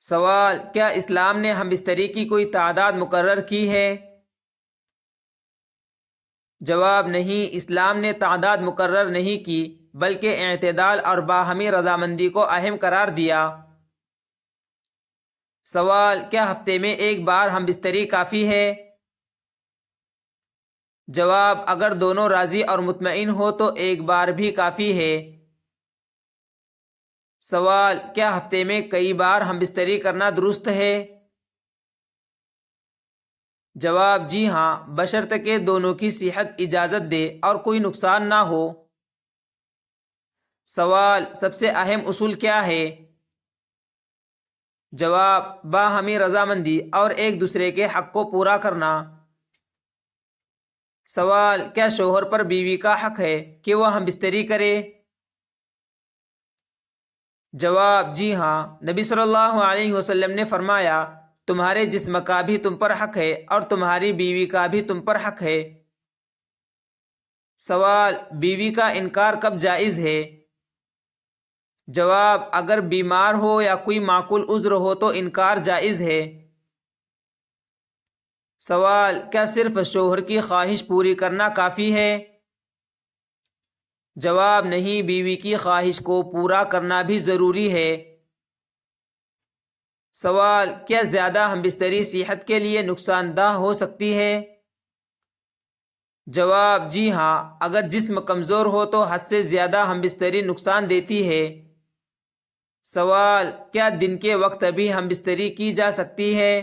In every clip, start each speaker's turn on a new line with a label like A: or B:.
A: سوال: کیا اسلام نے ہم بستری کی کوئی تعداد مقرر کی ہے؟ جواب: نہیں، اسلام نے تعداد مقرر نہیں کی، بلکہ اعتدال اور باہمی رضامندی کو اہم قرار دیا۔ سوال: کیا ہفتے میں ایک بار ہم بستری کافی ہے؟ جواب: اگر دونوں راضی اور مطمئن ہو تو ایک بار بھی کافی ہے۔ سوال: کیا ہفتے میں کئی بار ہم بستری کرنا درست ہے؟ جواب: جی ہاں، بشرطیکہ دونوں کی صحت اجازت دے اور کوئی نقصان نہ ہو۔ سوال: سب سے اہم اصول کیا ہے؟ جواب: باہمی رضامندی اور ایک دوسرے کے حق کو پورا کرنا۔ سوال: کیا شوہر پر بیوی کا حق ہے کہ وہ ہم بستری کرے؟ جواب: جی ہاں، نبی صلی اللہ علیہ وسلم نے فرمایا، تمہارے جسم کا بھی تم پر حق ہے اور تمہاری بیوی کا بھی تم پر حق ہے۔ سوال: بیوی کا انکار کب جائز ہے؟ جواب: اگر بیمار ہو یا کوئی معقول عذر ہو تو انکار جائز ہے۔ سوال: کیا صرف شوہر کی خواہش پوری کرنا کافی ہے؟ جواب: نہیں، بیوی کی خواہش کو پورا کرنا بھی ضروری ہے۔ سوال: کیا زیادہ ہم بستری صحت کے لیے نقصان دہ ہو سکتی ہے؟ جواب: جی ہاں، اگر جسم کمزور ہو تو حد سے زیادہ ہم بستری نقصان دیتی ہے۔ سوال: کیا دن کے وقت بھی ہم بستری کی جا سکتی ہے؟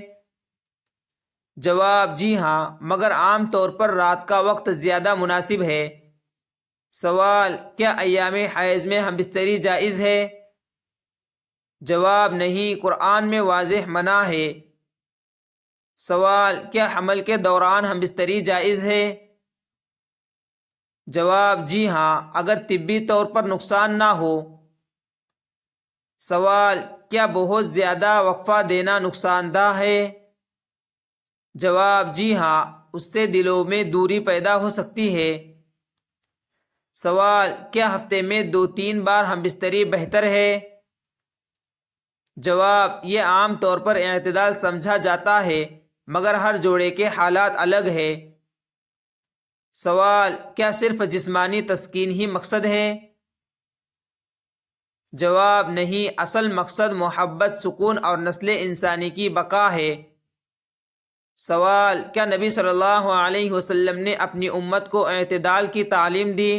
A: جواب: جی ہاں، مگر عام طور پر رات کا وقت زیادہ مناسب ہے۔ سوال: کیا ایام حیض میں ہم بستری جائز ہے؟ جواب: نہیں، قرآن میں واضح منع ہے۔ سوال: کیا حمل کے دوران ہم بستری جائز ہے؟ جواب: جی ہاں، اگر طبی طور پر نقصان نہ ہو۔ سوال: کیا بہت زیادہ وقفہ دینا نقصان دہ ہے؟ جواب: جی ہاں، اس سے دلوں میں دوری پیدا ہو سکتی ہے۔ سوال: کیا ہفتے میں 2-3 بار ہم بستری بہتر ہے؟ جواب: یہ عام طور پر اعتدال سمجھا جاتا ہے، مگر ہر جوڑے کے حالات الگ ہے۔ سوال: کیا صرف جسمانی تسکین ہی مقصد ہے؟ جواب: نہیں، اصل مقصد محبت، سکون اور نسل انسانی کی بقا ہے۔ سوال: کیا نبی صلی اللہ علیہ وسلم نے اپنی امت کو اعتدال کی تعلیم دی؟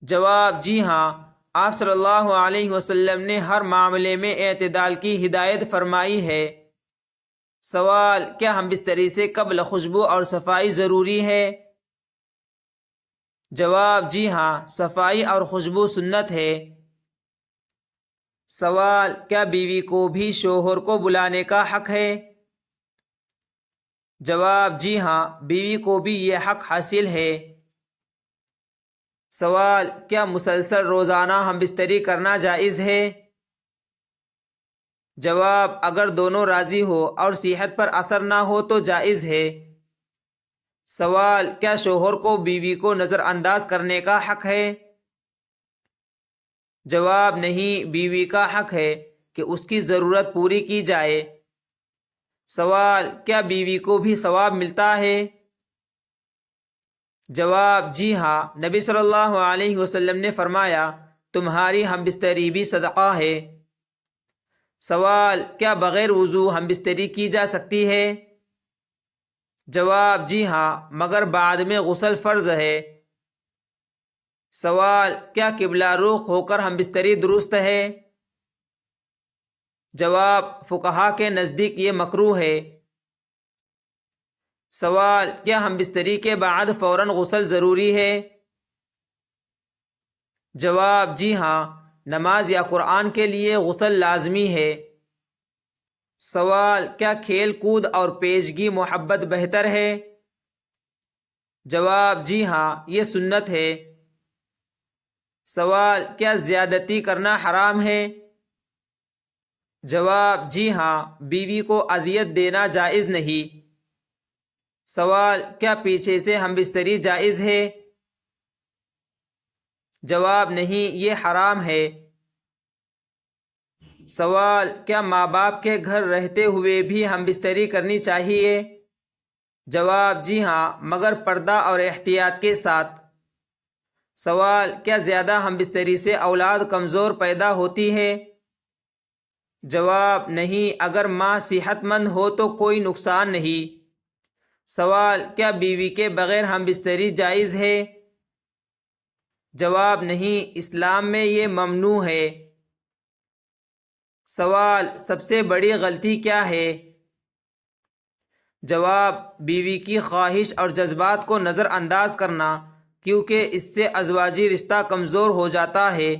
A: جواب: جی ہاں، آپ صلی اللہ علیہ وسلم نے ہر معاملے میں اعتدال کی ہدایت فرمائی ہے۔ سوال: کیا ہم بستری سے قبل خوشبو اور صفائی ضروری ہے؟ جواب: جی ہاں، صفائی اور خوشبو سنت ہے۔ سوال: کیا بیوی کو بھی شوہر کو بلانے کا حق ہے؟ جواب: جی ہاں، بیوی کو بھی یہ حق حاصل ہے۔ سوال: کیا مسلسل روزانہ ہم بستری کرنا جائز ہے؟ جواب: اگر دونوں راضی ہو اور صحت پر اثر نہ ہو تو جائز ہے۔ سوال: کیا شوہر کو بیوی کو نظر انداز کرنے کا حق ہے؟ جواب: نہیں، بیوی کا حق ہے کہ اس کی ضرورت پوری کی جائے۔ سوال: کیا بیوی کو بھی ثواب ملتا ہے؟ جواب: جی ہاں، نبی صلی اللہ علیہ وسلم نے فرمایا، تمہاری ہم بستری بھی صدقہ ہے۔ سوال: کیا بغیر وضو ہم بستری کی جا سکتی ہے؟ جواب: جی ہاں، مگر بعد میں غسل فرض ہے۔ سوال: کیا قبلہ رخ ہو کر ہم بستری درست ہے؟ جواب: فقہا کے نزدیک یہ مکروہ ہے۔ سوال: کیا ہم بستری کے بعد فوراً غسل ضروری ہے؟ جواب: جی ہاں، نماز یا قرآن کے لیے غسل لازمی ہے۔ سوال: کیا کھیل کود اور پیشگی محبت بہتر ہے؟ جواب: جی ہاں، یہ سنت ہے۔ سوال: کیا زیادتی کرنا حرام ہے؟ جواب: جی ہاں، بیوی کو اذیت دینا جائز نہیں۔ سوال: کیا پیچھے سے ہم بستری جائز ہے؟ جواب: نہیں، یہ حرام ہے۔ سوال: کیا ماں باپ کے گھر رہتے ہوئے بھی ہم بستری کرنی چاہیے؟ جواب: جی ہاں، مگر پردہ اور احتیاط کے ساتھ۔ سوال: کیا زیادہ ہم بستری سے اولاد کمزور پیدا ہوتی ہے؟ جواب: نہیں، اگر ماں صحت مند ہو تو کوئی نقصان نہیں۔ سوال: کیا بیوی کے بغیر ہم بستری جائز ہے؟ جواب: نہیں، اسلام میں یہ ممنوع ہے۔ سوال: سب سے بڑی غلطی کیا ہے؟ جواب: بیوی کی خواہش اور جذبات کو نظر انداز کرنا، کیونکہ اس سے ازواجی رشتہ کمزور ہو جاتا ہے۔